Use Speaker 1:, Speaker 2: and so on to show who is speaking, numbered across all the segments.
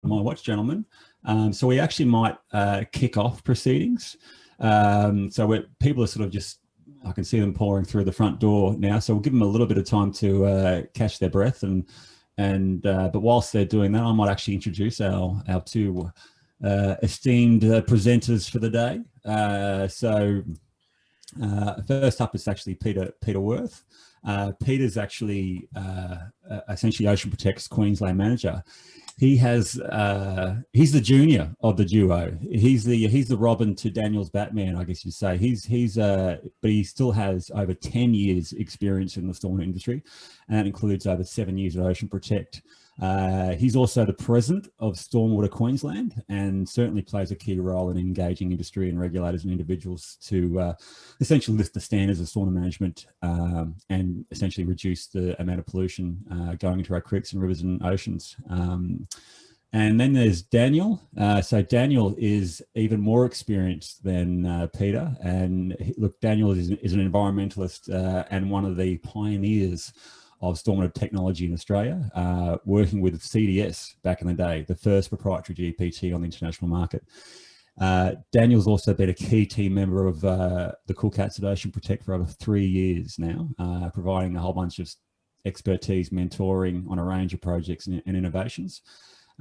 Speaker 1: my watch, gentlemen. So we actually might kick off proceedings. So people are sort of just, I can see them pouring through the front door now. So we'll give them a little bit of time to catch their breath. But whilst they're doing that, I might actually introduce our two esteemed presenters for the day. First up is actually Peter Worth. Peter's actually essentially Ocean Protect's Queensland manager. He's the junior of the duo. He's the Robin to Daniel's Batman, I guess you'd say. But he still has over 10 years experience in the stormwater industry, and that includes over 7 years at Ocean Protect. He's also the president of Stormwater Queensland, and certainly plays a key role in engaging industry and regulators and individuals to essentially lift the standards of stormwater management and essentially reduce the amount of pollution going into our creeks and rivers and oceans. And then there's Daniel. So Daniel is even more experienced than Peter. And look, Daniel is an environmentalist and one of the pioneers of stormwater technology in Australia, working with CDS back in the day, the first proprietary GPT on the international market. Daniel's also been a key team member of the Cool Cats at Ocean Protect for over 3 years now, providing a whole bunch of expertise, mentoring on a range of projects and innovations.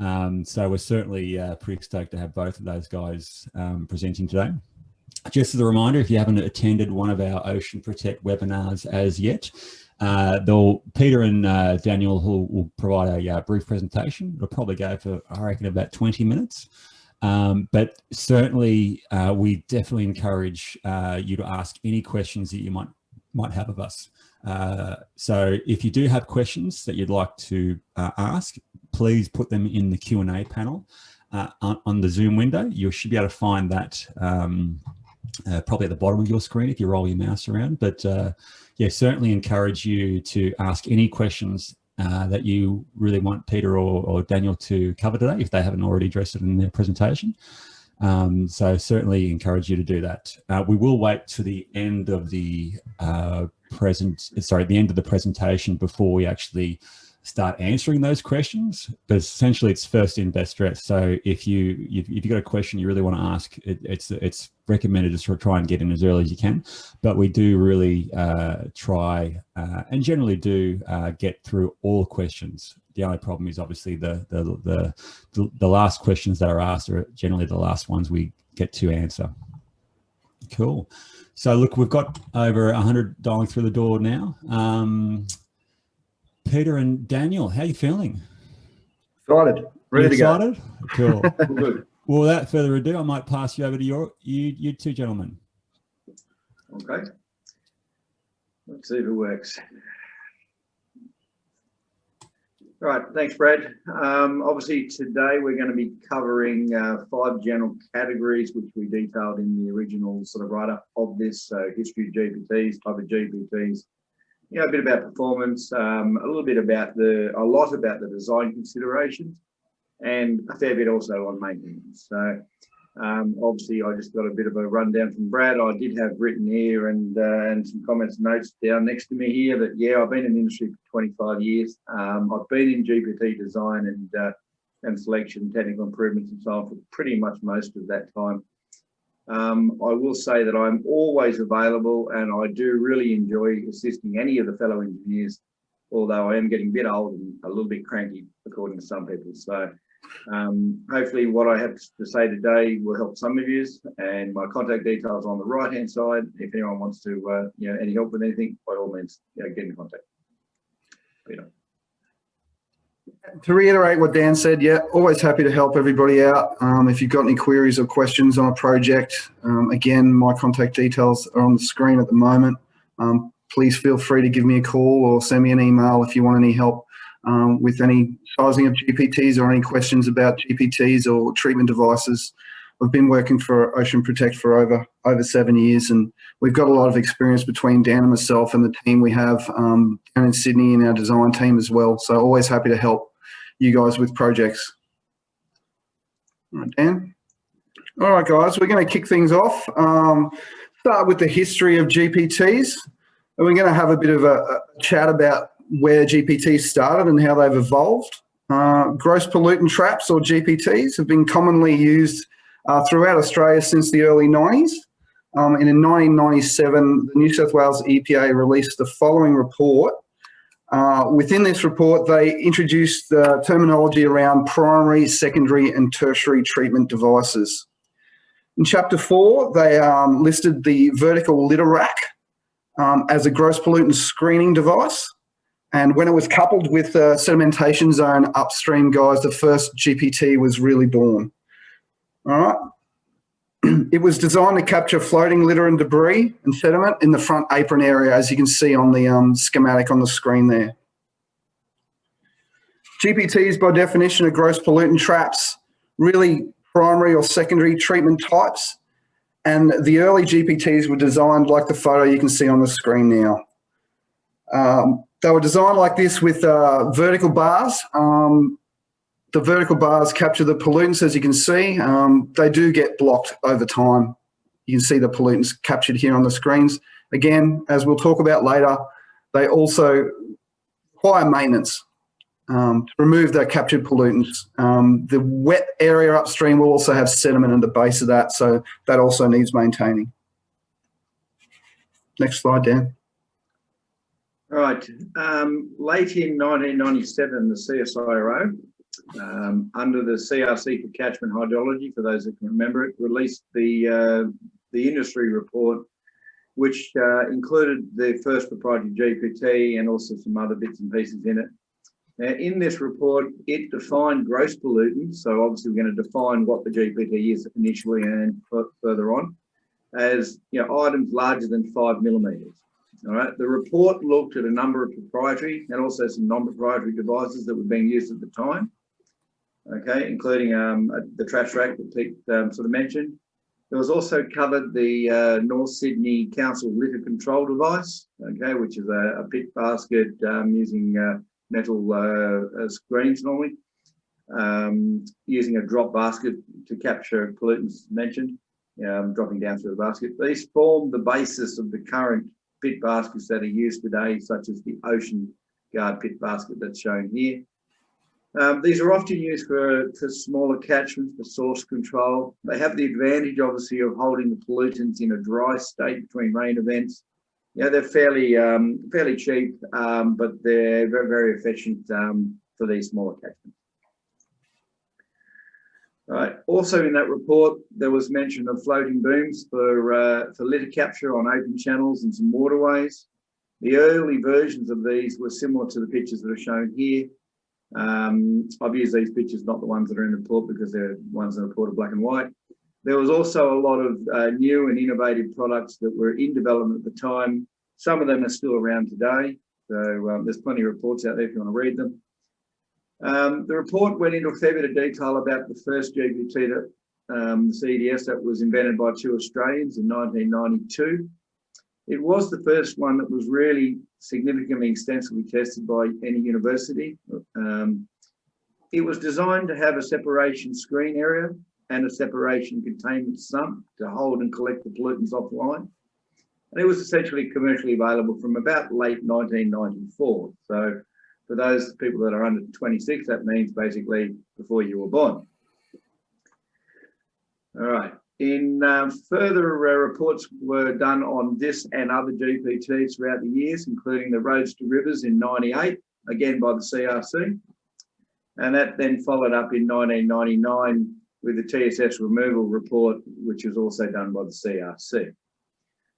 Speaker 1: So we're certainly pretty stoked to have both of those guys presenting today. Just as a reminder, if you haven't attended one of our Ocean Protect webinars as yet, Peter and Daniel will provide a brief presentation. It'll probably go for, I reckon, about 20 minutes. But certainly, we definitely encourage you to ask any questions that you might have of us. So if you do have questions that you'd like to ask, please put them in the Q&A panel on the Zoom window. You should be able to find that probably at the bottom of your screen if you roll your mouse around. But yeah, certainly encourage you to ask any questions that you really want Peter or Daniel to cover today, if they haven't already addressed it in their presentation. So certainly encourage you to do that. We will wait to the end of the end of the presentation before we actually start answering those questions, but essentially it's first in, best dressed. So if you've got a question you really want to ask, it's recommended to sort of try and get in as early as you can. But we do really try and generally do get through all questions. The only problem is obviously the last questions that are asked are generally the last ones we get to answer. Cool. So look, we've got over 100 dialing through the door now. Peter and Daniel, how are you feeling?
Speaker 2: Excited, ready to go.
Speaker 1: Cool.
Speaker 2: Good.
Speaker 1: Well, without further ado, I might pass you over to you two gentlemen.
Speaker 2: Okay. Let's see if it works. All right, thanks, Brad. Obviously, today we're going to be covering 5 general categories, which we detailed in the original sort of write-up of this. So history of GPTs, type of GPTs, you know, a bit about performance, a lot about the design considerations, and a fair bit also on maintenance. So obviously I just got a bit of a rundown from Brad. I did have written here and some comments and notes down next to me here that, yeah, I've been in the industry for 25 years. I've been in GPT design and selection, technical improvements and so on for pretty much most of that time. I will say that I'm always available, and I do really enjoy assisting any of the fellow engineers, although I am getting a bit old and a little bit cranky, according to some people. So hopefully what I have to say today will help some of you, and my contact details on the right hand side. If anyone wants to any help with anything, by all means, get in contact. Peter.
Speaker 3: To reiterate what Dan said, yeah, always happy to help everybody out. If you've got any queries or questions on a project, again, my contact details are on the screen at the moment. Please feel free to give me a call or send me an email if you want any help with any sizing of GPTs or any questions about GPTs or treatment devices. We've been working for Ocean Protect for over 7 years, and we've got a lot of experience between Dan and myself and the team we have down in Sydney in our design team as well. So always happy to help you guys with projects. All right, Dan. All right, guys, we're going to kick things off. Start with the history of GPTs, and we're going to have a bit of a chat about where GPTs started and how they've evolved. Gross pollutant traps, or GPTs, have been commonly used throughout Australia since the early 90s. And in 1997, the New South Wales EPA released the following report. Within this report, they introduced the terminology around primary, secondary and tertiary treatment devices. In Chapter 4, they listed the vertical litter rack as a gross pollutant screening device. And when it was coupled with the sedimentation zone upstream, guys, the first GPT was really born. All right. It was designed to capture floating litter and debris and sediment in the front apron area, as you can see on the schematic on the screen there. GPTs, by definition, are gross pollutant traps, really primary or secondary treatment types. And the early GPTs were designed like the photo you can see on the screen now. They were designed like this with vertical bars. The vertical bars capture the pollutants, as you can see. They do get blocked over time. You can see the pollutants captured here on the screens. Again, as we'll talk about later, they also require maintenance to remove the captured pollutants. The wet area upstream will also have sediment at the base of that, so that also needs maintaining. Next slide, Dan.
Speaker 2: All right. Late in 1997, the CSIRO, under the CRC for catchment hydrology, for those that can remember it, released the industry report, which included the first proprietary GPT and also some other bits and pieces in it. Now, in this report, it defined gross pollutants. So obviously we're going to define what the GPT is initially and further on as, you know, items larger than 5 millimeters. All right. The report looked at a number of proprietary and also some non-proprietary devices that were being used at the time. Okay, including the trash rack that Pete sort of mentioned. There was also covered the North Sydney Council litter control device, okay, which is a pit basket using metal screens normally, using a drop basket to capture pollutants mentioned, dropping down through the basket. These form the basis of the current pit baskets that are used today, such as the Ocean Guard pit basket that's shown here. These are often used for smaller catchments for source control. They have the advantage, obviously, of holding the pollutants in a dry state between rain events. Yeah, they're fairly cheap, but they're very, very efficient for these smaller catchments. Right. Also in that report, there was mention of floating booms for litter capture on open channels and some waterways. The early versions of these were similar to the pictures that are shown here. I've used these pictures, not the ones that are in the report, because they're ones in the report are black and white. There was also a lot of new and innovative products that were in development at the time. Some of them are still around today. So there's plenty of reports out there if you want to read them. The report went into a fair bit of detail about the first GPT, that the CDS, that was invented by 2 Australians in 1992. It was the first one that was really significantly extensively tested by any university. It was designed to have a separation screen area and a separation containment sump to hold and collect the pollutants offline. And it was essentially commercially available from about late 1994. So for those people that are under 26, that means basically before you were born. All right. In further reports were done on this and other GPTs throughout the years, including the Roads to Rivers in '98, again by the CRC. And that then followed up in 1999 with the TSS removal report, which was also done by the CRC.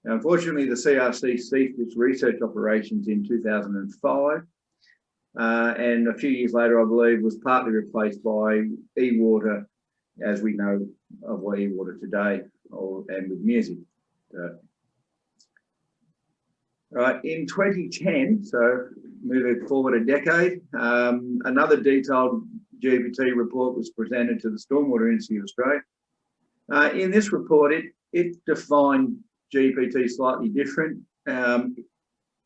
Speaker 2: Now, unfortunately, the CRC ceased its research operations in 2005. And a few years later, I believe, was partly replaced by e-water, as we know of what e-water today, and with music. Right, in 2010, so moving forward a decade, another detailed GPT report was presented to the Stormwater Industry of Australia. In this report, it defined GPT slightly different.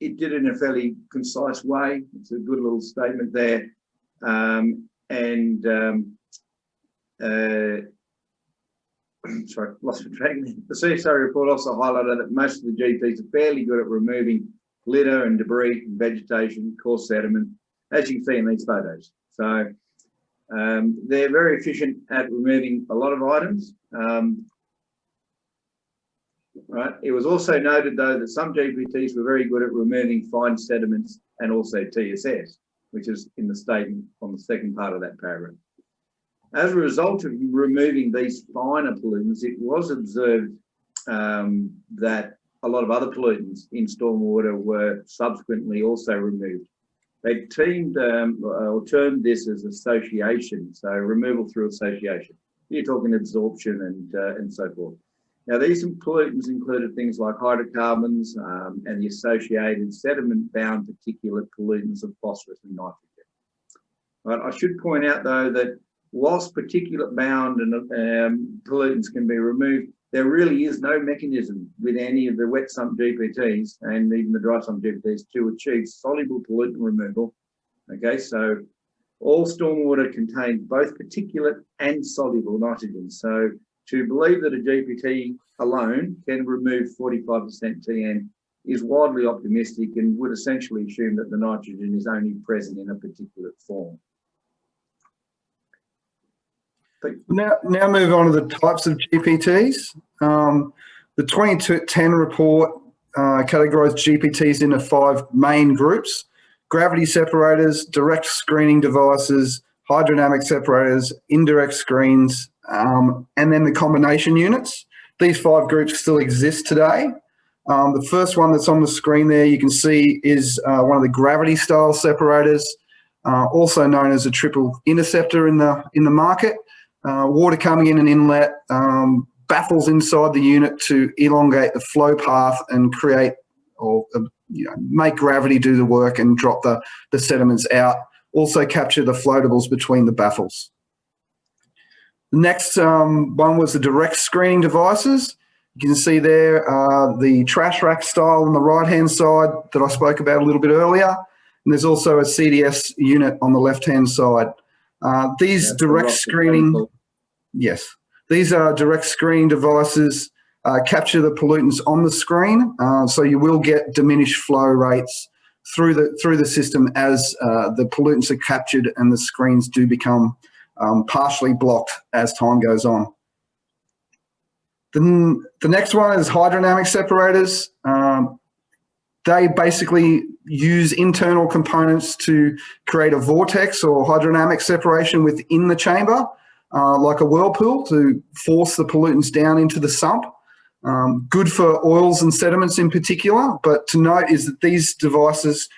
Speaker 2: It did it in a fairly concise way. It's a good little statement there. Sorry, lost my track. The CSO report also highlighted that most of the GPs are fairly good at removing litter and debris, vegetation, coarse sediment, as you can see in these photos. So They're very efficient at removing a lot of items. Right. It was also noted, though, that some GPTs were very good at removing fine sediments and also TSS, which is in the statement on the second part of that paragraph. As a result of removing these finer pollutants, it was observed that a lot of other pollutants in stormwater were subsequently also removed. They termed this as association, so removal through association. You're talking absorption and so forth. Now, these pollutants included things like hydrocarbons and the associated sediment-bound particulate pollutants of phosphorus and nitrogen. Right, I should point out, though, that whilst particulate-bound and pollutants can be removed, there really is no mechanism with any of the wet sump GPTs and even the dry sump GPTs to achieve soluble pollutant removal. Okay, so all stormwater contains both particulate and soluble nitrogen. So to believe that a GPT alone can remove 45% TN is wildly optimistic and would essentially assume that the nitrogen is only present in a particulate form.
Speaker 3: Now move on to the types of GPTs. The 2010 report categorised GPTs into 5 main groups: gravity separators, direct screening devices, hydrodynamic separators, indirect screens, and then the combination units. These 5 groups still exist today. The first one that's on the screen there you can see is one of the gravity style separators, also known as a triple interceptor in the market. Water coming in an inlet, baffles inside the unit to elongate the flow path and create or make gravity do the work and drop the sediments out. Also capture the floatables between the baffles. The next one was the direct screening devices. You can see there the trash rack style on the right-hand side that I spoke about a little bit earlier. And there's also a CDS unit on the left-hand side. These direct screening, yes, these are direct screening devices capture the pollutants on the screen, so you will get diminished flow rates through the system as the pollutants are captured and the screens do become partially blocked as time goes on. The next one is hydrodynamic separators. They basically use internal components to create a vortex or hydrodynamic separation within the chamber, like a whirlpool, to force the pollutants down into the sump. Good for oils and sediments in particular, but to note is that these devices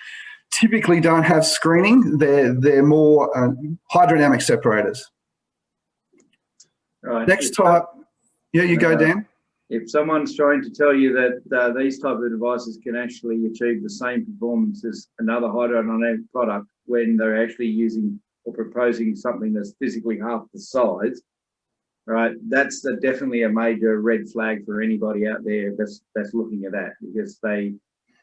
Speaker 3: typically don't have screening. They're more hydrodynamic separators.
Speaker 2: Right.
Speaker 3: Next type. Yeah, you go, Dan.
Speaker 2: If someone's trying to tell you that these type of devices can actually achieve the same performance as another hydrodynamic product when they're actually using or proposing something that's physically half the size, right? That's definitely a major red flag for anybody out there that's looking at that, because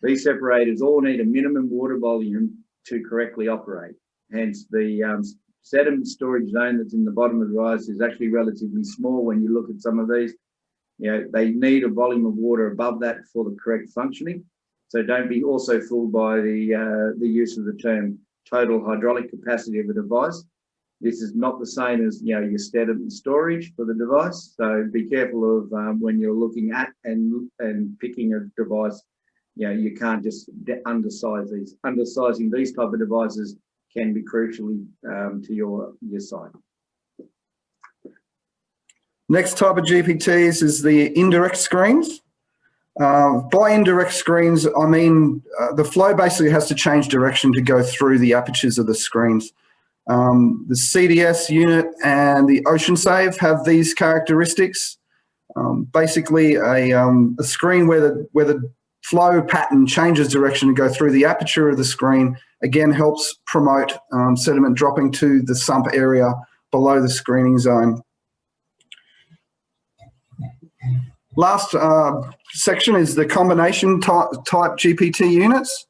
Speaker 2: these separators all need a minimum water volume to correctly operate. Hence, the sediment storage zone that's in the bottom of the device is actually relatively small when you look at some of these. They need a volume of water above that for the correct functioning. So don't be also fooled by the use of the term total hydraulic capacity of a device. This is not the same as your sediment storage for the device. So be careful of when you're looking at and picking a device. You can't just undersize these. Undersizing these type of devices can be crucially to your site.
Speaker 3: Next type of GPTs is the indirect screens. By indirect screens, I mean the flow basically has to change direction to go through the apertures of the screens. The CDS unit and the Ocean Save have these characteristics. Basically, a screen where the flow pattern changes direction to go through the aperture of the screen, again helps promote sediment dropping to the sump area below the screening zone. Last section is the combination type GPT units.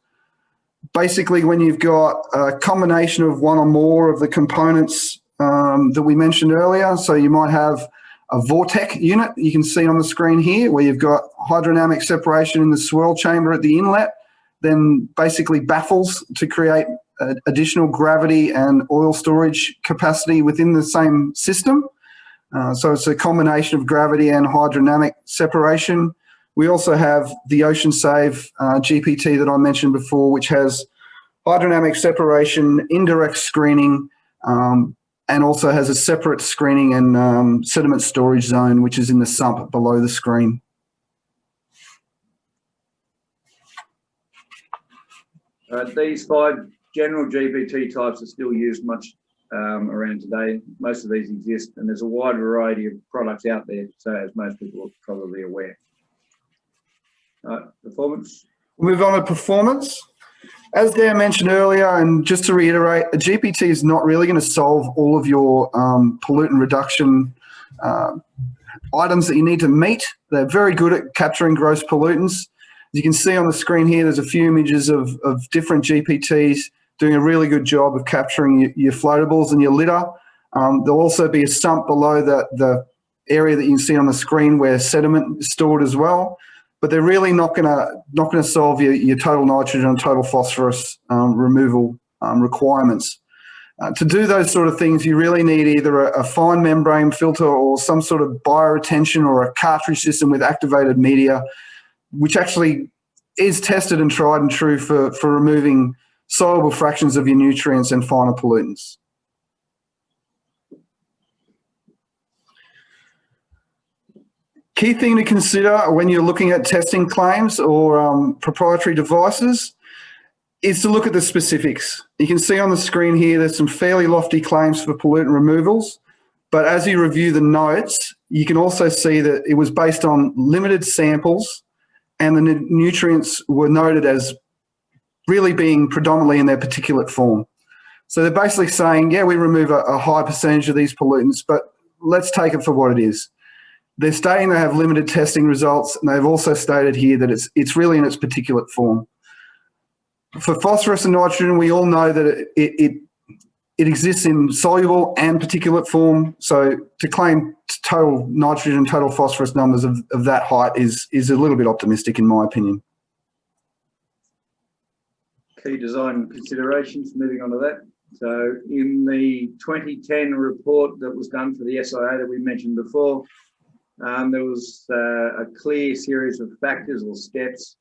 Speaker 3: Basically, when you've got a combination of one or more of the components that we mentioned earlier, so you might have a vortex unit you can see on the screen here, where you've got hydrodynamic separation in the swirl chamber at the inlet, then basically baffles to create additional gravity and oil storage capacity within the same system. So it's a combination of gravity and hydrodynamic separation. We also have the Ocean Save GPT that I mentioned before, which has hydrodynamic separation, indirect screening, and also has a separate screening and sediment storage zone, which is in the sump below the screen.
Speaker 2: These 5 general GPT types are still used much around today. Most of these exist, and there's a wide variety of products out there, so as most people are probably aware. Performance.
Speaker 3: We'll move on to performance. As Dan mentioned earlier, and just to reiterate, a GPT is not really going to solve all of your pollutant reduction items that you need to meet. They're very good at capturing gross pollutants. As you can see on the screen here, there's a few images of different GPTs doing a really good job of capturing your floatables and your litter. There'll also be a sump below the area that you can see on the screen where sediment is stored as well. But they're really not gonna solve your total nitrogen and total phosphorus removal requirements. To do those sort of things, you really need either a fine membrane filter or some sort of bioretention or a cartridge system with activated media, which actually is tested and tried and true for removing soluble fractions of your nutrients and finer pollutants. Key thing to consider when you're looking at testing claims or proprietary devices is to look at the specifics. You can see on the screen here, there's some fairly lofty claims for pollutant removals, but as you review the notes, you can also see that it was based on limited samples and the nutrients were noted as really being predominantly in their particulate form. So they're basically saying, yeah, we remove a high percentage of these pollutants, but let's take it for what it is. They're stating they have limited testing results, and they've also stated here that it's really in its particulate form. For phosphorus and nitrogen, we all know that it exists in soluble and particulate form. So to claim total nitrogen and total phosphorus numbers of that height is a little bit optimistic in my opinion.
Speaker 2: Key design considerations, moving on to that. So in the 2010 report that was done for the SIA that we mentioned before, there was a clear series of factors or steps,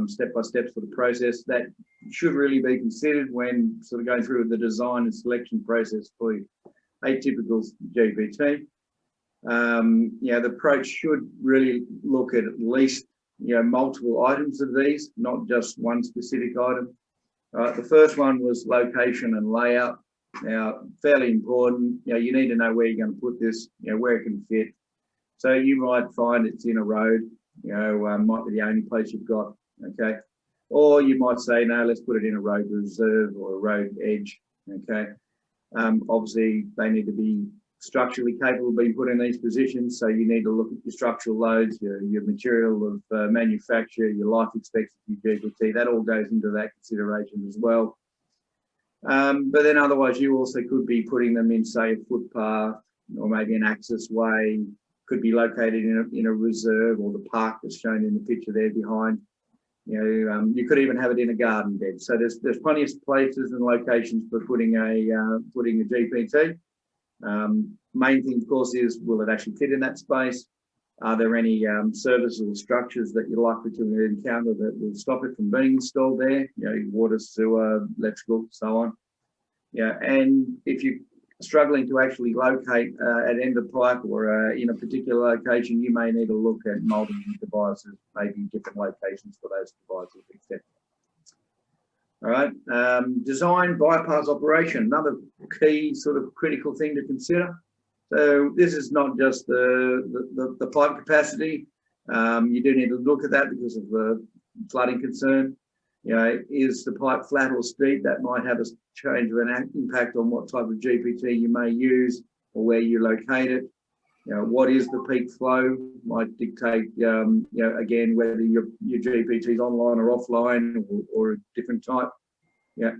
Speaker 2: step by steps for the process that should really be considered when sort of going through the design and selection process for a typical GPT. The approach should really look at least multiple items of these, not just one specific item. The first one was location and layout. Now, fairly important. You need to know where you're going to put this, where it can fit. So you might find it's in a road, might be the only place you've got, okay? Or you might say, no, let's put it in a road reserve or a road edge, okay? Obviously, they need to be structurally capable of being put in these positions, so you need to look at your structural loads, your material of manufacture, your life expectancy, GPT, that all goes into that consideration as well. But then otherwise, you also could be putting them in, say, a footpath or maybe an access way, could be located in a reserve or the park that's shown in the picture there behind. You could even have it in a garden bed. So there's plenty of places and locations for putting a GPT. Main thing, of course, is will it actually fit in that space? Are there any services or structures that you're likely to encounter that will stop it from being installed there? Water, sewer, electrical, so on. And if you're struggling to actually locate an end of pipe or in a particular location, you may need to look at multiple devices, maybe different locations for those devices, etc. All right, design bypass operation, another key sort of critical thing to consider. So this is not just the pipe capacity. You do need to look at that because of the flooding concern. Is the pipe flat or steep? That might have a change of an impact on what type of GPT you may use or where you locate it. What is the peak flow might dictate, again, whether your GPT is online or offline or a different type.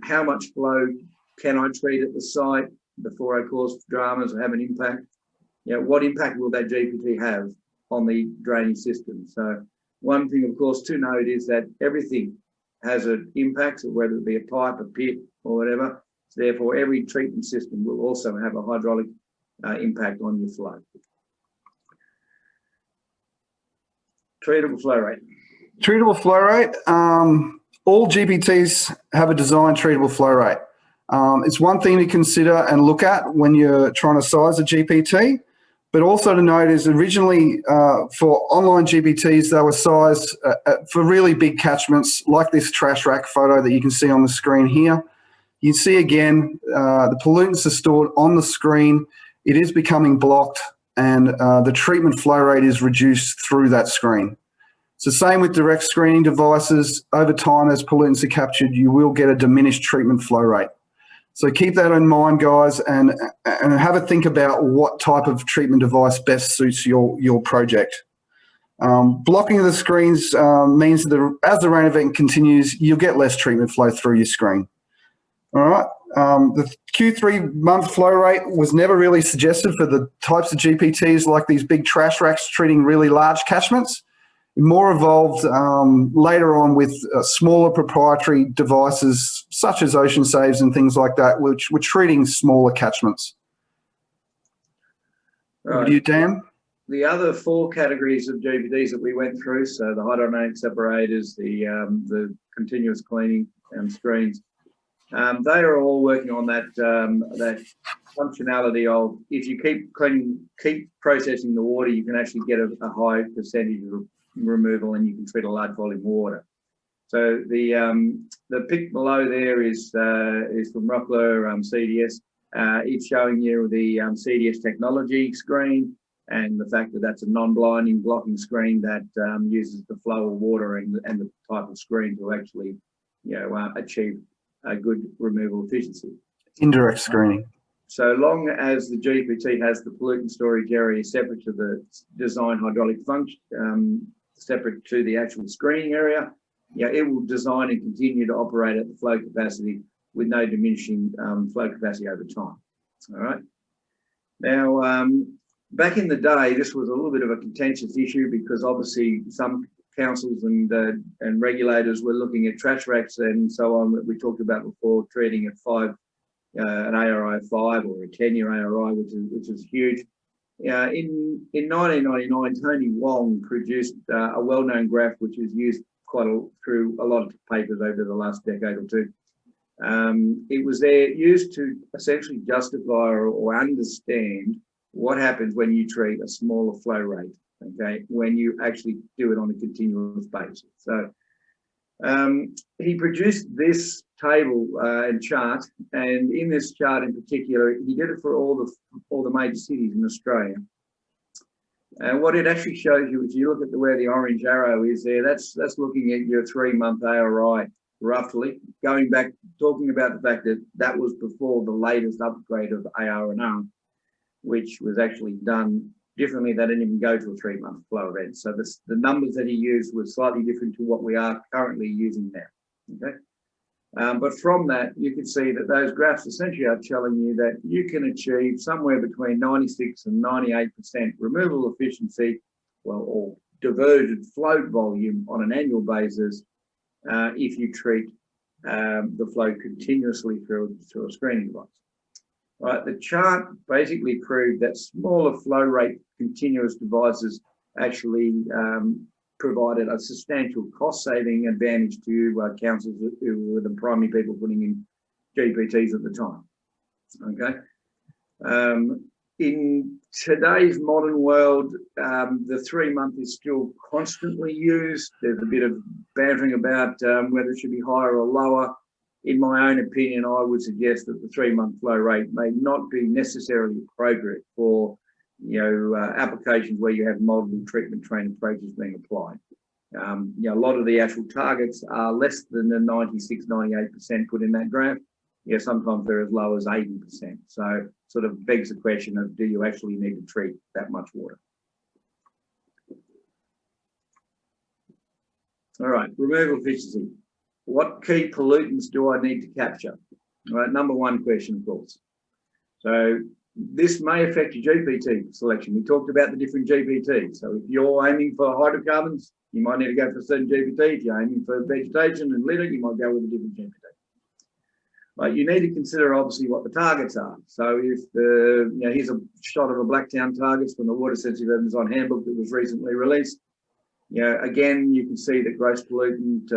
Speaker 2: How much flow can I treat at the site before I cause dramas or have an impact? What impact will that GPT have on the drainage system? So one thing, of course, to note is that everything has an impact, whether it be a pipe, a pit, or whatever. So therefore, every treatment system will also have a hydraulic impact on your flow. Treatable flow rate.
Speaker 3: Treatable flow rate. All GPTs have a designed treatable flow rate. It's one thing to consider and look at when you're trying to size a GPT, but also to note is originally for online GPTs, they were sized for really big catchments like this trash rack photo that you can see on the screen here. You see again, the pollutants are stored on the screen. It is becoming blocked and the treatment flow rate is reduced through that screen. It's the same with direct screening devices. Over time, as pollutants are captured, you will get a diminished treatment flow rate. So keep that in mind, guys, and have a think about what type of treatment device best suits your project. Blocking of the screens means that as the rain event continues, you'll get less treatment flow through your screen. All right. The Q3 month flow rate was never really suggested for the types of GPTs like these big trash racks treating really large catchments. More evolved later on with smaller proprietary devices such as ocean saves and things like that, which were treating smaller catchments.
Speaker 2: Right.
Speaker 3: You, Dan?
Speaker 2: The other 4 categories of GPTs that we went through, so the hydrodynamic separators, the continuous cleaning and screens, they are all working on that that functionality of if you keep processing the water, you can actually get a high percentage of removal and you can treat a large volume of water. So the pic below there is from Rockler CDS. It's showing you the CDS technology screen and the fact that that's a non-blinding blocking screen that uses the flow of water and the type of screen to actually achieve a good removal efficiency.
Speaker 3: Indirect screening.
Speaker 2: So long as the GPT has the pollutant storage area separate to the design hydraulic function, separate to the actual screening area, it will design and continue to operate at the flow capacity with no diminishing flow capacity over time. All right. Now, back in the day, this was a little bit of a contentious issue because obviously some councils and regulators were looking at trash racks and so on that we talked about before, treating at 5, an ARI of 5 or a 10-year ARI, which is huge. In 1999, Tony Wong produced a well-known graph which is used through a lot of papers over the last decade or two. It was used to essentially justify or understand what happens when you treat a smaller flow rate, okay, when you actually do it on a continuous basis. So he produced this table and chart, and in this chart in particular, he did it for all the major cities in Australia. And what it actually shows you, if you look at where the orange arrow is there, that's looking at your 3-month ARI roughly, going back, talking about the fact that that was before the latest upgrade of AR&R, which was actually done differently. They didn't even go to a 3-month flow event. So the numbers that he used were slightly different to what we are currently using now, okay? But from that, you can see that those graphs essentially are telling you that you can achieve somewhere between 96 and 98% removal efficiency, or diverted flow volume on an annual basis if you treat the flow continuously through a screening device. Right, the chart basically proved that smaller flow rate continuous devices actually provided a substantial cost-saving advantage to councils who were the primary people putting in GPTs at the time. Okay. In today's modern world, the 3-month is still constantly used. There's a bit of bantering about whether it should be higher or lower. In my own opinion, I would suggest that the 3-month flow rate may not be necessarily appropriate for applications where you have multiple treatment train approaches being applied. A lot of the actual targets are less than the 96, 98% put in that graph. Sometimes they're as low as 80%. So sort of begs the question of, do you actually need to treat that much water? All right, removal efficiency. What key pollutants do I need to capture? All right, number one question, of course. So this may affect your GPT selection. We talked about the different GPTs. So if you're aiming for hydrocarbons, you might need to go for a certain GPT. If you're aiming for vegetation and litter, you might go with a different GPT. But you need to consider obviously what the targets are. So if here's a shot of a Blacktown targets from the Water Sensitive and Design Handbook that was recently released. Again, you can see that gross pollutant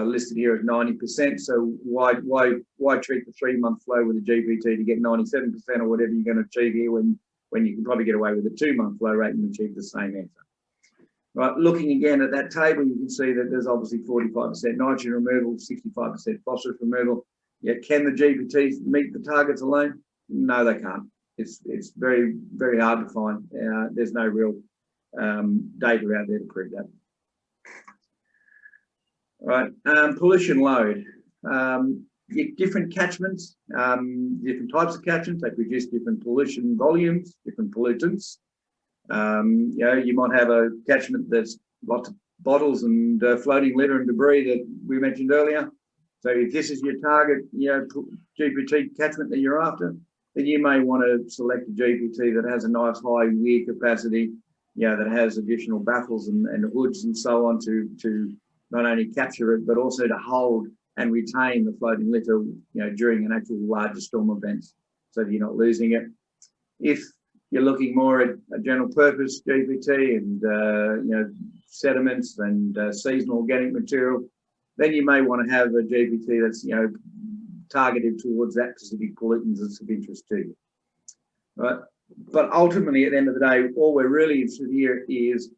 Speaker 2: listed here at 90%. So why treat the 3-month flow with a GPT to get 97% or whatever you're going to achieve here when you can probably get away with a 2-month flow rate and achieve the same answer? Right, looking again at that table, you can see that there's obviously 45% nitrogen removal, 65% phosphorus removal. Yet can the GPTs meet the targets alone? No, they can't. It's very, very hard to find. There's no real data out there to prove that. All right, pollution load. Different catchments, different types of catchments, they produce different pollution volumes, different pollutants. You might have a catchment that's lots of bottles and floating litter and debris that we mentioned earlier. So if this is your target, GPT catchment that you're after, then you may want to select a GPT that has a nice high weir capacity, that has additional baffles and hoods and so on to not only capture it, but also to hold and retain the floating litter, during an actual larger storm events, so that you're not losing it. If you're looking more at a general purpose GPT and, sediments and seasonal organic material, then you may want to have a GPT that's, targeted towards that specific pollutant that's of interest to you. Right? But ultimately, at the end of the day, all we're really interested here is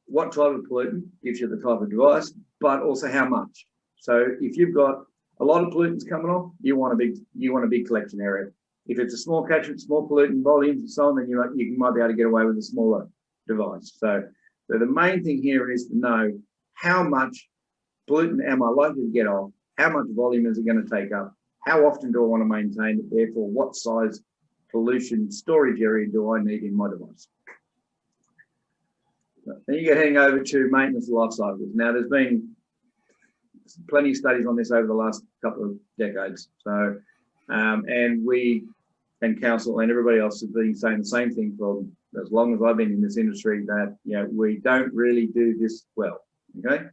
Speaker 2: what type of pollutant gives you the type of device, but also how much. So if you've got a lot of pollutants coming off, you want a big collection area. If it's a small catchment, small pollutant volumes and so on, then you might be able to get away with a smaller device. So the main thing here is to know how much pollutant am I likely to get off, how much volume is it going to take up, how often do I want to maintain it, therefore what size pollution storage area do I need in my device. Then you get heading over to maintenance life cycles. Now there's been plenty of studies on this over the last couple of decades. So, and we and council and everybody else has been saying the same thing for as long as I've been in this industry, that we don't really do this well. Okay.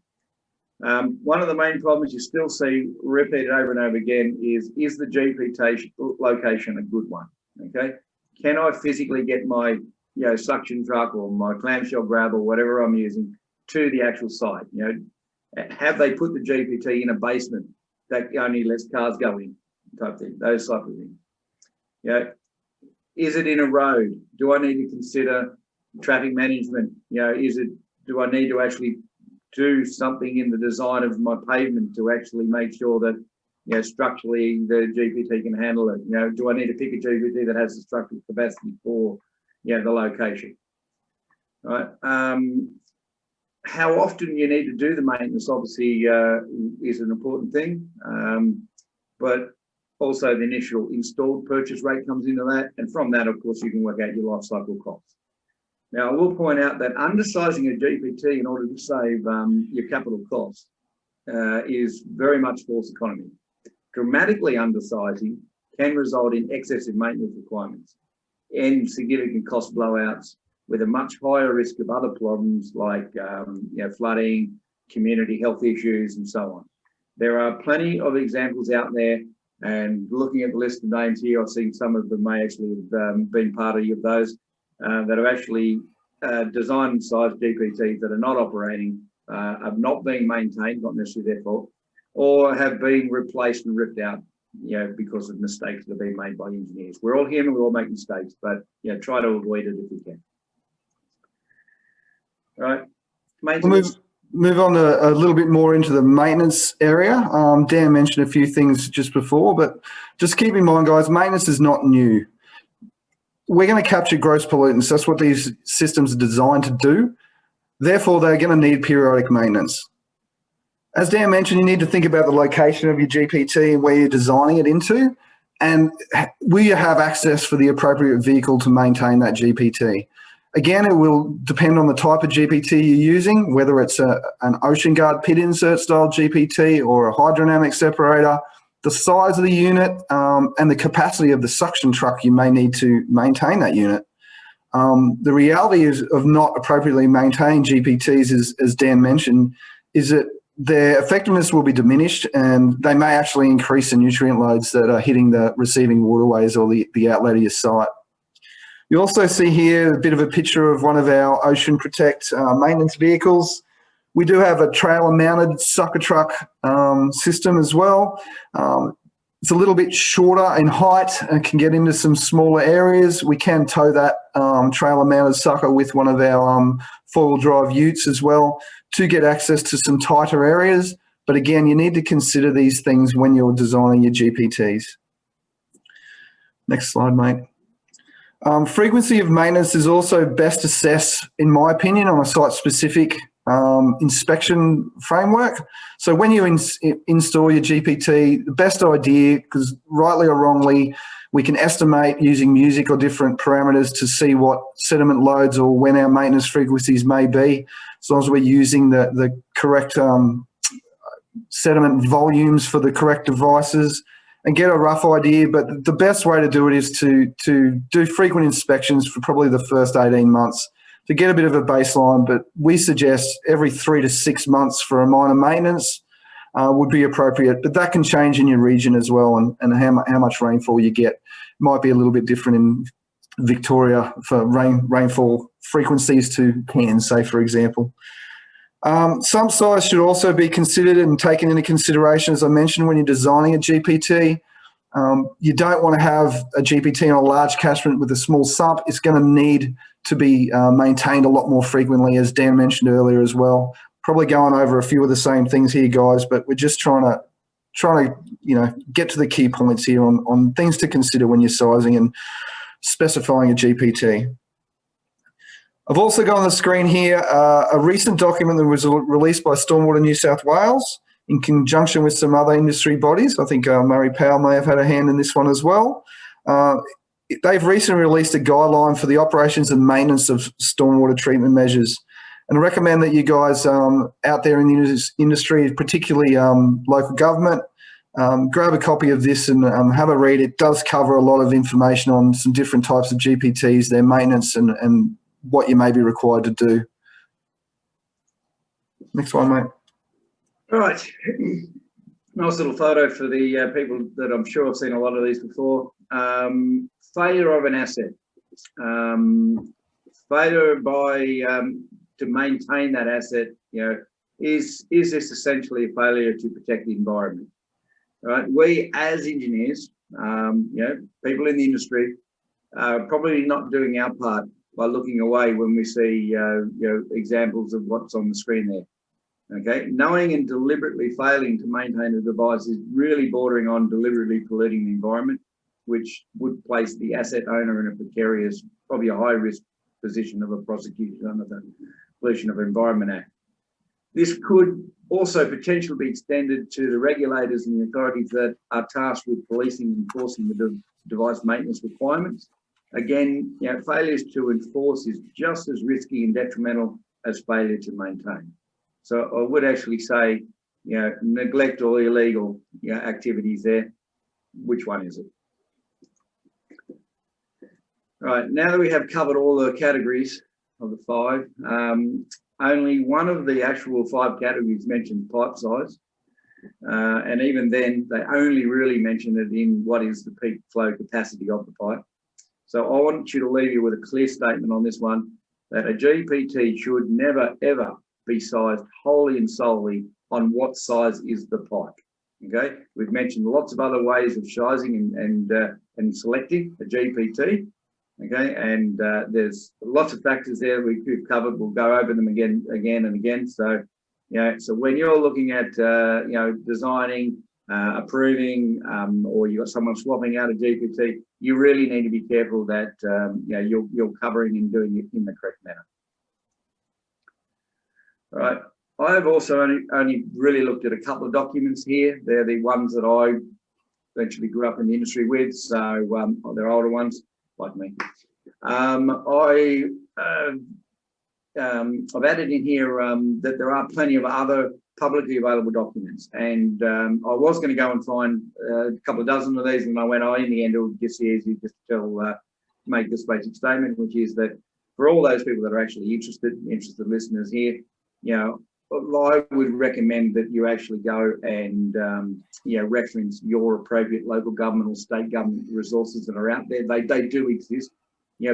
Speaker 2: One of the main problems you still see repeated over and over again is the GPT location a good one? Okay. Can I physically get my suction truck or my clamshell grab or whatever I'm using to the actual site? Have they put the GPT in a basement that only lets cars go in, type thing, those type of things? Is it in a road? Do I need to consider traffic management? Do I need to actually do something in the design of my pavement to actually make sure that structurally the GPT can handle it? Do I need to pick a GPT that has the structural capacity for the location? Right. How often you need to do the maintenance obviously is an important thing, but also the initial installed purchase rate comes into that, and from that, of course, you can work out your life cycle costs. Now, I will point out that undersizing a GPT in order to save your capital costs is very much false economy. Dramatically undersizing can result in excessive maintenance requirements and significant cost blowouts, with a much higher risk of other problems like flooding, community health issues, and so on. There are plenty of examples out there, and looking at the list of names here, I've seen some of them may actually have been part of those that have actually designed and sized GPTs that are not operating, are not being maintained, not necessarily their fault, or have been replaced and ripped out, because of mistakes that have been made by engineers. We're all human, we all make mistakes, but try to avoid it if we can. All right, maintenance.
Speaker 3: We'll move on a little bit more into the maintenance area. Dan mentioned a few things just before, but just keep in mind, guys, maintenance is not new. We're going to capture gross pollutants. That's what these systems are designed to do. Therefore, they're going to need periodic maintenance. As Dan mentioned, you need to think about the location of your GPT and where you're designing it into, and will you have access for the appropriate vehicle to maintain that GPT. Again, it will depend on the type of GPT you're using, whether it's an Ocean Guard pit insert style GPT or a hydrodynamic separator. the size of the unit, and the capacity of the suction truck you may need to maintain that unit. The reality of not appropriately maintaining GPTs, as Dan mentioned, is that their effectiveness will be diminished, and they may actually increase the nutrient loads that are hitting the receiving waterways or the outlet of your site. You also see here a bit of a picture of one of our Ocean Protect maintenance vehicles. We do have a trailer-mounted sucker truck system as well. It's a little bit shorter in height and can get into some smaller areas. We can tow that trailer-mounted sucker with one of our four-wheel drive utes as well to get access to some tighter areas. But again, you need to consider these things when you're designing your GPTs. Next slide, mate. Frequency of maintenance is also best assessed, in my opinion, on a site-specific inspection framework. So when you install your GPT, the best idea, because rightly or wrongly, we can estimate using music or different parameters to see what sediment loads or when our maintenance frequencies may be, as long as we're using the correct sediment volumes for the correct devices and get a rough idea. But the best way to do it is to do frequent inspections for probably the first 18 months to get a bit of a baseline. But we suggest every 3 to 6 months for a minor maintenance would be appropriate. But that can change in your region as well, and how much rainfall you get might be a little bit different in Victoria for rainfall frequencies to Cairns, say, for example. Some size should also be considered and taken into consideration, as I mentioned, when you're designing a GPT. You don't want to have a GPT on a large catchment with a small sump. It's going to need to be maintained a lot more frequently, as Dan mentioned earlier as well. Probably going over a few of the same things here, guys, but we're just trying to get to the key points here on things to consider when you're sizing and specifying a GPT. I've also got on the screen here a recent document that was released by Stormwater New South Wales in conjunction with some other industry bodies. I think Murray Powell may have had a hand in this one as well. They've recently released a guideline for the operations and maintenance of stormwater treatment measures. And I recommend that you guys out there in the industry, particularly local government, grab a copy of this and have a read. It does cover a lot of information on some different types of GPTs, their maintenance, and what you may be required to do. Next one, mate.
Speaker 2: All right. Nice little photo for the people that I'm sure have seen a lot of these before. Failure of an asset. Failure to maintain that asset, is this essentially a failure to protect the environment? Right? We as engineers, people in the industry, are probably not doing our part by looking away when we see examples of what's on the screen there. Okay, knowing and deliberately failing to maintain a device is really bordering on deliberately polluting the environment, which would place the asset owner in a precarious, probably a high-risk position of a prosecution under the Pollution of Environment Act. This could also potentially be extended to the regulators and the authorities that are tasked with policing and enforcing the device maintenance requirements. Again, failures to enforce is just as risky and detrimental as failure to maintain. So I would actually say, neglect or illegal activities there. Which one is it? Right, now that we have covered all the categories of the 5, only one of the actual 5 categories mentioned pipe size. And even then, they only really mention it in what is the peak flow capacity of the pipe. So I want you to leave you with a clear statement on this one, that a GPT should never, ever be sized wholly and solely on what size is the pipe. Okay, we've mentioned lots of other ways of sizing and selecting a GPT. Okay, and there's lots of factors there we've covered. We'll go over them again and again. So, so when you're looking at designing, approving, or you've got someone swapping out a GPT, you really need to be careful that you're covering and doing it in the correct manner. All right. I have also only really looked at a couple of documents here. They're the ones that I eventually grew up in the industry with, so they're older ones like me. I I've added in here that there are plenty of other publicly available documents, and I was going to go and find a couple of dozen of these, and I went, in the end, it would just be easy just to make this basic statement, which is that for all those people that are actually interested listeners here, I would recommend that you actually go and reference your appropriate local government or state government resources that are out there. They do exist.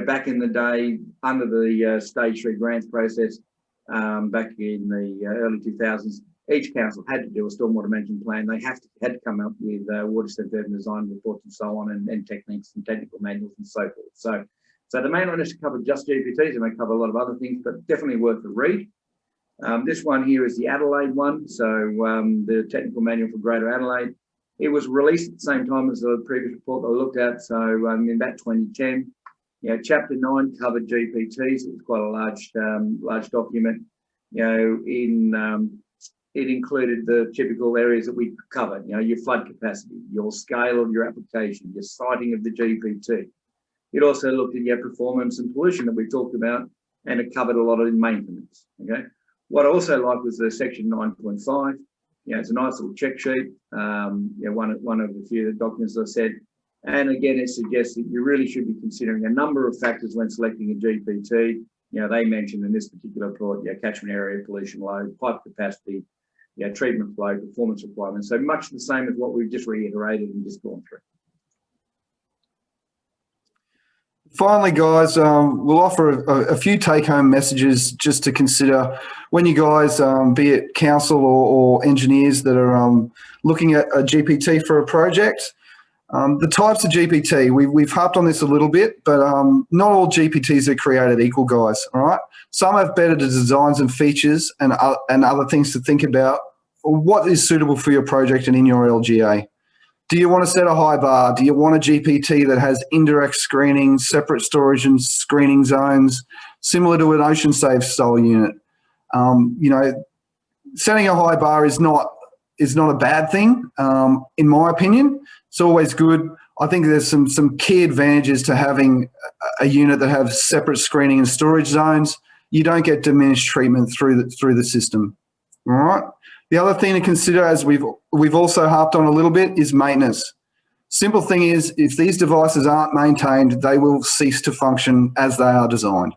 Speaker 2: Back in the day, under the stage 3 grants process, back in the early 2000s, each council had to do a stormwater management plan. They had to come up with water sector design reports and so on, and techniques and technical manuals and so forth. So they may not necessarily cover just GPTs, they may cover a lot of other things, but definitely worth a read. This one here is the Adelaide one, so the technical manual for Greater Adelaide. It was released at the same time as the previous report that I looked at, so in about 2010. Chapter 9 covered GPTs. It was quite a large document. It included the typical areas that we covered. Your flood capacity, your scale of your application, your siting of the GPT. It also looked at your performance and pollution that we talked about, and it covered a lot of maintenance. Okay. What I also liked was the section 9.5. It's a nice little check sheet. One of the few documents I said. And again, it suggests that you really should be considering a number of factors when selecting a GPT. They mentioned in this particular report, catchment area, pollution load, pipe capacity, treatment flow, performance requirements. So much the same as what we've just reiterated and just gone through.
Speaker 3: Finally, guys, we'll offer a few take-home messages just to consider when you guys, be it council or engineers that are looking at a GPT for a project. The types of GPT, we've harped on this a little bit, but not all GPTs are created equal, guys, all right? Some have better designs and features and other things to think about. What is suitable for your project and in your LGA? Do you want to set a high bar? Do you want a GPT that has indirect screening, separate storage and screening zones, similar to an ocean safe style unit? Setting a high bar is not a bad thing, in my opinion. It's always good. I think there's some key advantages to having a unit that has separate screening and storage zones. You don't get diminished treatment through the system. All right. The other thing to consider, as we've also harped on a little bit, is maintenance. Simple thing is, if these devices aren't maintained, they will cease to function as they are designed.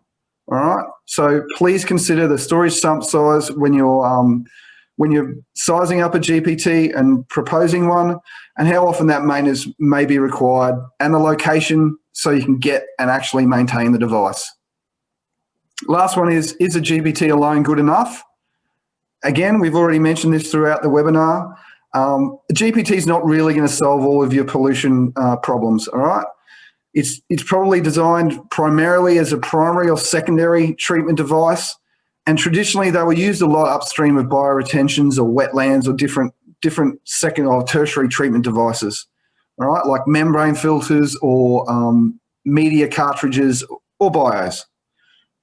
Speaker 3: All right. So please consider the storage sump size when you're sizing up a GPT and proposing one, and how often that maintenance may be required, and the location so you can get and actually maintain the device. Last one is a GPT alone good enough? Again, we've already mentioned this throughout the webinar. A GPT is not really going to solve all of your pollution problems, all right? It's probably designed primarily as a primary or secondary treatment device, and traditionally they were used a lot upstream of bioretentions or wetlands or different second or tertiary treatment devices, all right, like membrane filters or media cartridges or bios.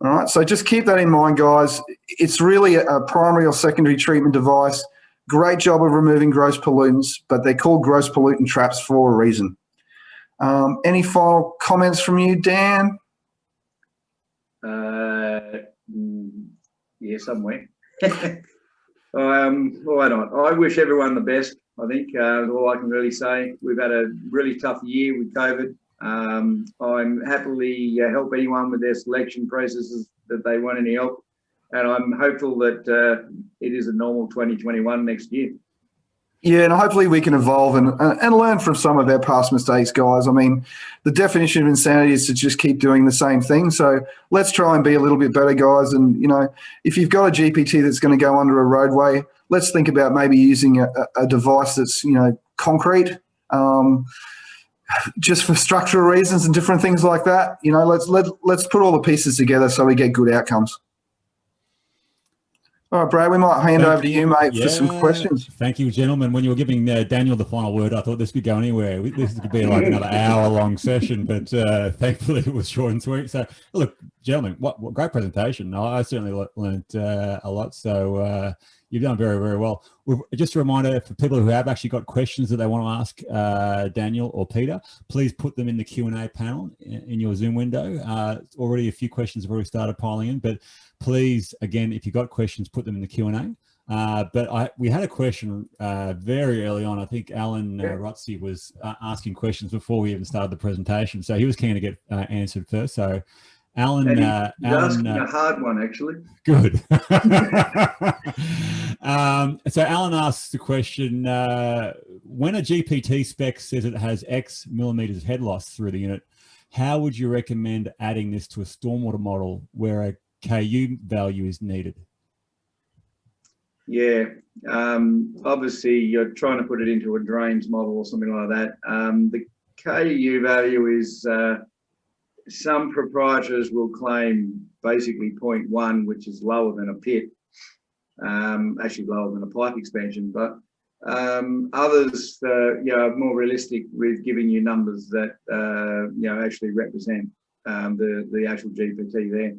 Speaker 3: All right, so just keep that in mind, guys. It's really a primary or secondary treatment device. Great job of removing gross pollutants, but they're called gross pollutant traps for a reason. Any final comments from you, Dan?
Speaker 2: Yeah, somewhere. Why not? I wish everyone the best. I think all I can really say. We've had a really tough year with COVID. I'm happily help anyone with their selection processes that they want any help, and I'm hopeful that it is a normal 2021 next year.
Speaker 3: Yeah, and hopefully we can evolve and learn from some of our past mistakes, guys. I mean, the definition of insanity is to just keep doing the same thing. So let's try and be a little bit better, guys. And, if you've got a GPT that's going to go under a roadway, let's think about maybe using a device that's, concrete, just for structural reasons and different things like that. Let's put all the pieces together so we get good outcomes. All right, Brad, we might hand over to you, mate, for some questions.
Speaker 1: Thank you, gentlemen. When you were giving Daniel the final word, I thought this could go anywhere. This could be like another hour-long session, but thankfully it was short and sweet. So, look, gentlemen, what great presentation. I certainly learned a lot. So, You've done very, very well. Just a reminder for people who have actually got questions that they want to ask Daniel or Peter, please put them in the Q&A panel in your Zoom window. Already a few questions have already started piling in, but please, again, if you've got questions, put them in the Q&A. But we had a question very early on. I think Alan Rutzi was asking questions before we even started the presentation. So he was keen to get answered first. So Alan,
Speaker 2: asking a hard one, actually.
Speaker 1: Good. So Alan asks the question, when a GPT spec says it has X millimeters head loss through the unit, how would you recommend adding this to a stormwater model where a KU value is needed?
Speaker 2: Yeah, obviously you're trying to put it into a drains model or something like that. The KU value is, some proprietors will claim basically 0.1, which is lower than a pit, actually lower than a pipe expansion, but others, are more realistic with giving you numbers that, actually represent the actual GPT there.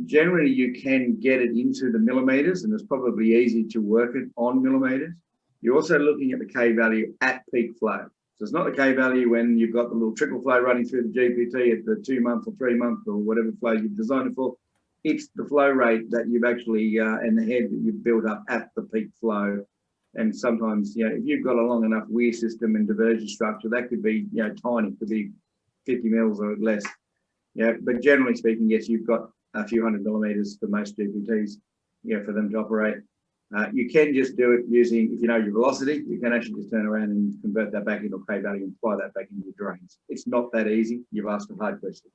Speaker 2: Generally, you can get it into the millimeters, and it's probably easy to work it on millimeters. You're also looking at the K value at peak flow. So it's not the K value when you've got the little trickle flow running through the GPT at the 2 month or 3 month or whatever flow you've designed it for. It's the flow rate that you've actually, and the head that you've built up at the peak flow. And sometimes, if you've got a long enough weir system and diversion structure, that could be, tiny, could be 50 mils or less. But generally speaking, yes, you've got a few hundred millimeters for most GPTs, for them to operate. You can just do it using, if you know your velocity, you can actually just turn around and convert that back into a K value and apply that back into your drains. It's not that easy. You've asked a hard question.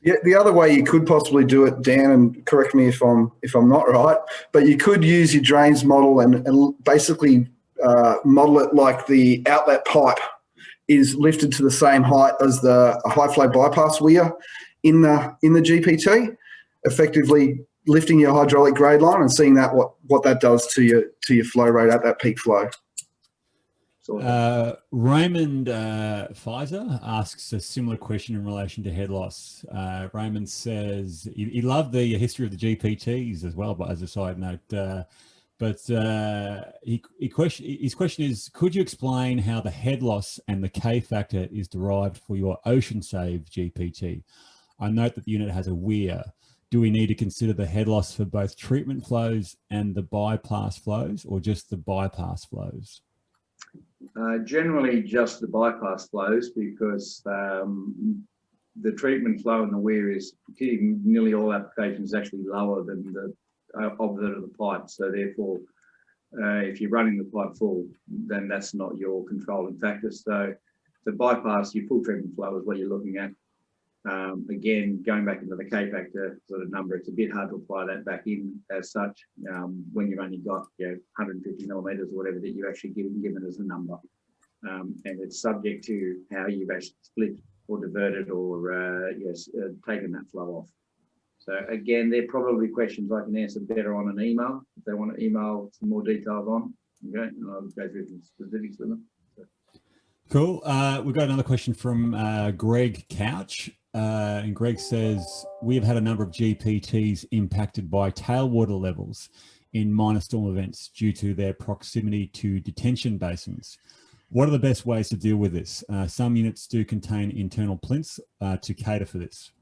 Speaker 3: Yeah, the other way you could possibly do it, Dan, and correct me if I'm not right, but you could use your drains model and basically model it like the outlet pipe is lifted to the same height as the high flow bypass weir in the GPT, effectively lifting your hydraulic grade line and seeing that what that does to your flow rate at that peak flow.
Speaker 1: Raymond Pfizer asks a similar question in relation to head loss. Raymond says he loved the history of the GPTs as well, but as a side note, his question is, could you explain how the head loss and the K factor is derived for your ocean save GPT? I note that the unit has a weir. Do we need to consider the head loss for both treatment flows and the bypass flows, or just the bypass flows?
Speaker 2: Generally just the bypass flows, because the treatment flow in the weir is nearly all applications actually lower than the obvert of the pipe. So therefore, if you're running the pipe full, then that's not your controlling factor. So the bypass, your full treatment flow is what you're looking at. Again, going back into the K factor sort of number, it's a bit hard to apply that back in as such when you've only got 150 millimeters or whatever that you're actually given as a number, and it's subject to how you've actually split or diverted or taken that flow off. So again, they're probably questions I can answer better on an email if they want to email some more details on. Okay, and I'll go through some specifics with them. So.
Speaker 1: Cool. We've got another question from Greg Couch. And Greg says, we have had a number of GPTs impacted by tailwater levels in minor storm events due to their proximity to detention basins. What are the best ways to deal with this? Some units do contain internal plinths to cater for this.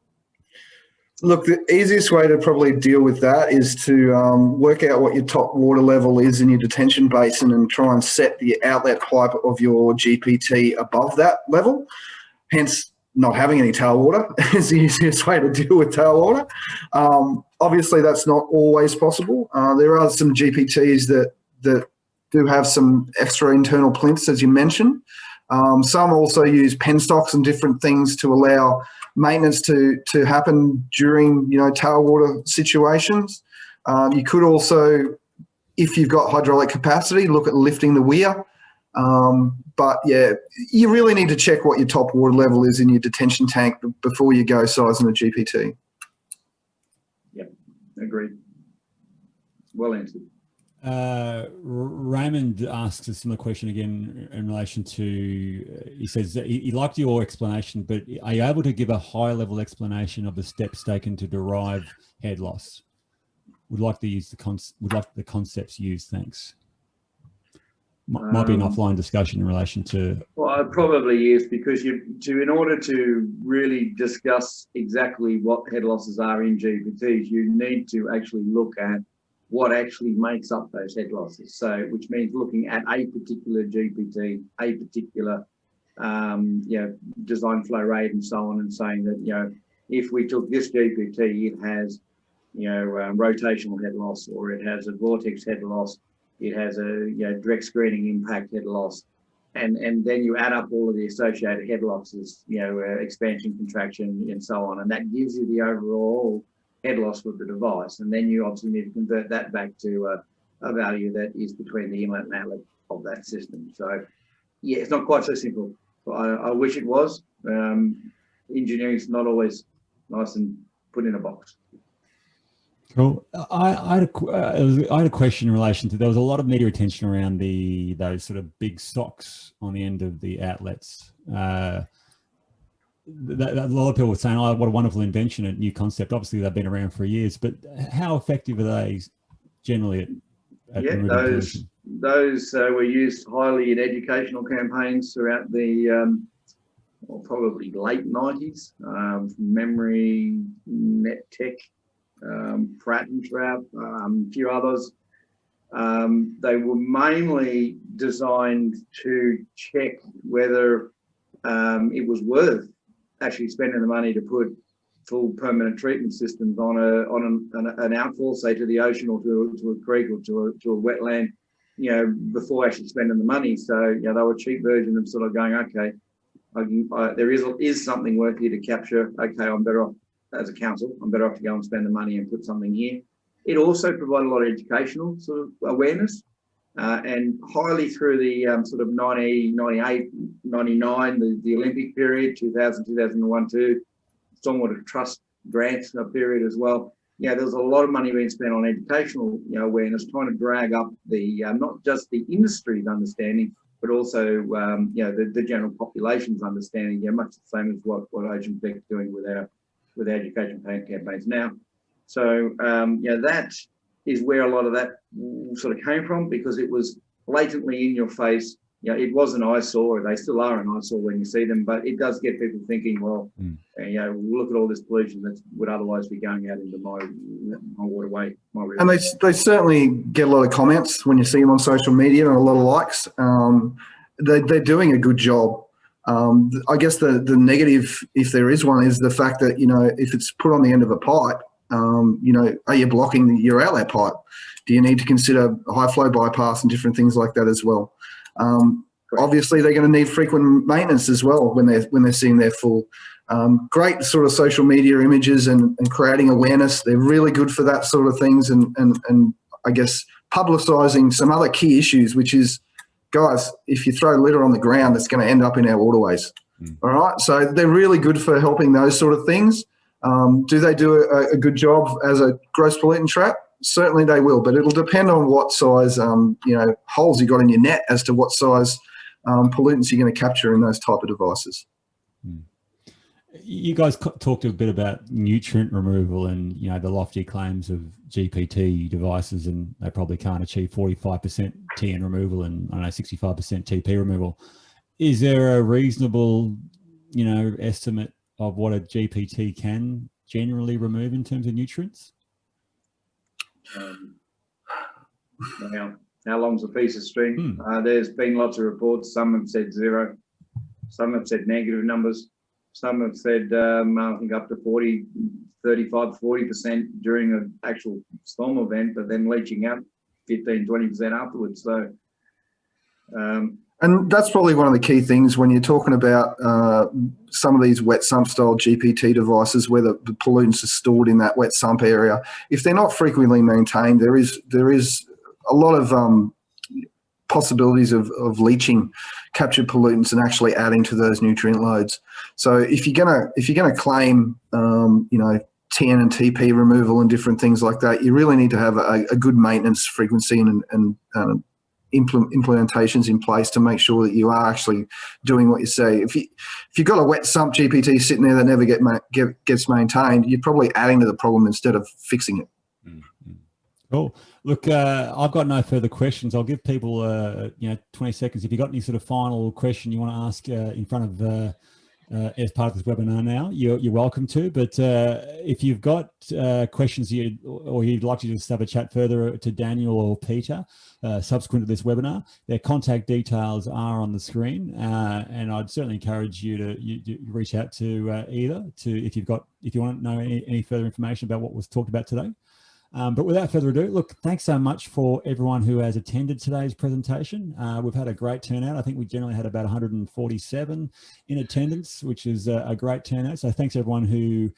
Speaker 3: Look, the easiest way to probably deal with that is to work out what your top water level is in your detention basin and try and set the outlet pipe of your GPT above that level. Hence, not having any tailwater is the easiest way to deal with tailwater. Obviously, that's not always possible. There are some GPTs that do have some extra internal plinths, as you mentioned. Some also use penstocks and different things to allow maintenance to happen during tailwater situations. You could also, if you've got hydraulic capacity, look at lifting the weir. But yeah, you really need to check what your top water level is in your detention tank before you go sizing a GPT.
Speaker 2: Yep, agreed. Well answered.
Speaker 1: Raymond asks a similar question again in relation to, he says he liked your explanation, but are you able to give a high level explanation of the steps taken to derive head loss? would like to use the concepts used. Thanks. Might be an offline discussion in relation to.
Speaker 2: Well, it probably is, because in order to really discuss exactly what head losses are in GPTs, you need to actually look at what actually makes up those head losses. So, which means looking at a particular GPT, a particular design flow rate and so on, and saying that, if we took this GPT, it has, rotational head loss, or it has a vortex head loss, it has a direct screening impact head loss, and then you add up all of the associated head losses, expansion, contraction, and so on, and that gives you the overall head loss with the device. And then you obviously need to convert that back to a value that is between the inlet and outlet of that system. So yeah, it's not quite so simple. I wish it was. Engineering is not always nice and put in a box.
Speaker 1: Cool. I had a question in relation to, there was a lot of media attention around those sort of big socks on the end of the outlets. A lot of people were saying, "Oh, what a wonderful invention, a new concept." Obviously, they've been around for years, but how effective are they generally at removing pollution?
Speaker 2: Those were used highly in educational campaigns throughout the probably late 90s. From memory, Net Tech, Pratt and Trout, a few others. They were mainly designed to check whether it was worth actually spending the money to put full permanent treatment systems on an outfall, say to the ocean or to a creek or to a wetland, before actually spending the money. So they were a cheap version of sort of going, okay, there is something worth here to capture. Okay, I'm better off as a council. I'm better off to go and spend the money and put something here. It also provided a lot of educational sort of awareness, and highly through the sort of 98, 99, the Olympic period, 2000, 2001, 2, Stormwater Trust grants period as well. There was a lot of money being spent on educational awareness, trying to drag up the not just the industry's understanding, but also the general population's understanding. Much the same as what Ocean Tech's doing with our education campaigns now. So that is where a lot of that sort of came from, because it was blatantly in your face. It was an eyesore. They still are an eyesore when you see them, but it does get people thinking, well, look at all this pollution that would otherwise be going out into my waterway, my river. And
Speaker 3: they certainly get a lot of comments when you see them on social media, and a lot of likes. They're doing a good job. I guess the negative, if there is one, is the fact that, if it's put on the end of a pipe, are you blocking your outlet pipe? Do you need to consider high flow bypass and different things like that as well? Obviously, they're going to need frequent maintenance as well when they're seeing their full. Great sort of social media images and creating awareness. They're really good for that sort of things, and I guess publicising some other key issues, which is, guys, if you throw litter on the ground, it's going to end up in our waterways. All right, so they're really good for helping those sort of things. Do they do a good job as a gross pollutant trap? Certainly they will, but it'll depend on what size holes you got in your net as to what size pollutants you're going to capture in those type of devices.
Speaker 1: You guys talked a bit about nutrient removal and the lofty claims of GPT devices, and they probably can't achieve 45% TN removal and 65% TP removal. Is there a reasonable estimate of what a GPT can generally remove in terms of nutrients?
Speaker 2: How long's a piece of string? There's been lots of reports. Some have said 0, some have said negative numbers, some have said I think up to 40, 35, 40% during an actual storm event, but then leaching out 15, 20% afterwards. So
Speaker 3: and that's probably one of the key things when you're talking about some of these wet sump style GPT devices, where the pollutants are stored in that wet sump area. If they're not frequently maintained, there is a lot of possibilities of leaching captured pollutants and actually adding to those nutrient loads. So if you're gonna claim TN and TP removal and different things like that, you really need to have a good maintenance frequency and implementations in place to make sure that you are actually doing what you say. If you've got a wet sump GPT sitting there that never gets maintained, you're probably adding to the problem instead of fixing it.
Speaker 1: Cool. Look, I've got no further questions. I'll give people, 20 seconds. If you've got any sort of final question you want to ask in front of as part of this webinar now, you're welcome to. But if you've got questions or you'd like to just have a chat further to Daniel or Peter subsequent to this webinar, their contact details are on the screen, and I'd certainly encourage you to reach out to either if you want to know any further information about what was talked about today. But without further ado, look, thanks so much for everyone who has attended today's presentation. We've had a great turnout. I think we generally had about 147 in attendance, which is a great turnout. So thanks everyone who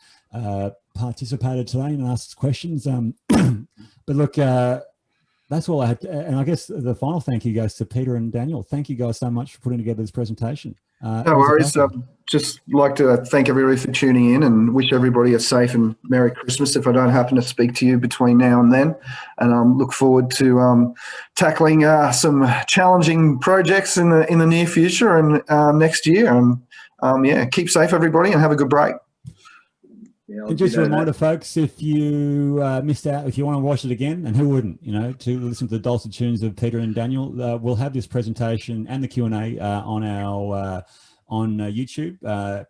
Speaker 1: participated today and asked questions. But look, that's all I had. And I guess the final thank you goes to Peter and Daniel. Thank you guys so much for putting together this presentation.
Speaker 3: No worries. Just like to thank everybody for tuning in and wish everybody a safe and Merry Christmas if I don't happen to speak to you between now and then. And look forward to tackling some challenging projects in the near future and next year. And yeah, keep safe everybody and have a good break.
Speaker 2: Yeah,
Speaker 1: and just a reminder, folks, if you missed out, if you want to watch it again, and who wouldn't, to listen to the dulcet tunes of Peter and Daniel, we'll have this presentation and the Q&A on our on YouTube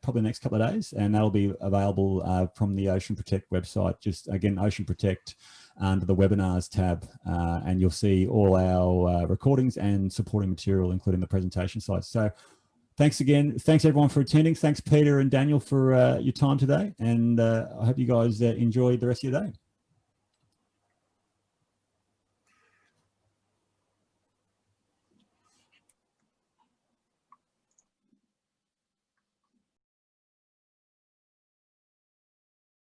Speaker 1: probably the next couple of days, and that'll be available from the Ocean Protect website. Just again, Ocean Protect under the webinars tab, and you'll see all our recordings and supporting material, including the presentation slides. So thanks again. Thanks everyone for attending. Thanks Peter and Daniel for your time today. And I hope you guys enjoy the rest of your day.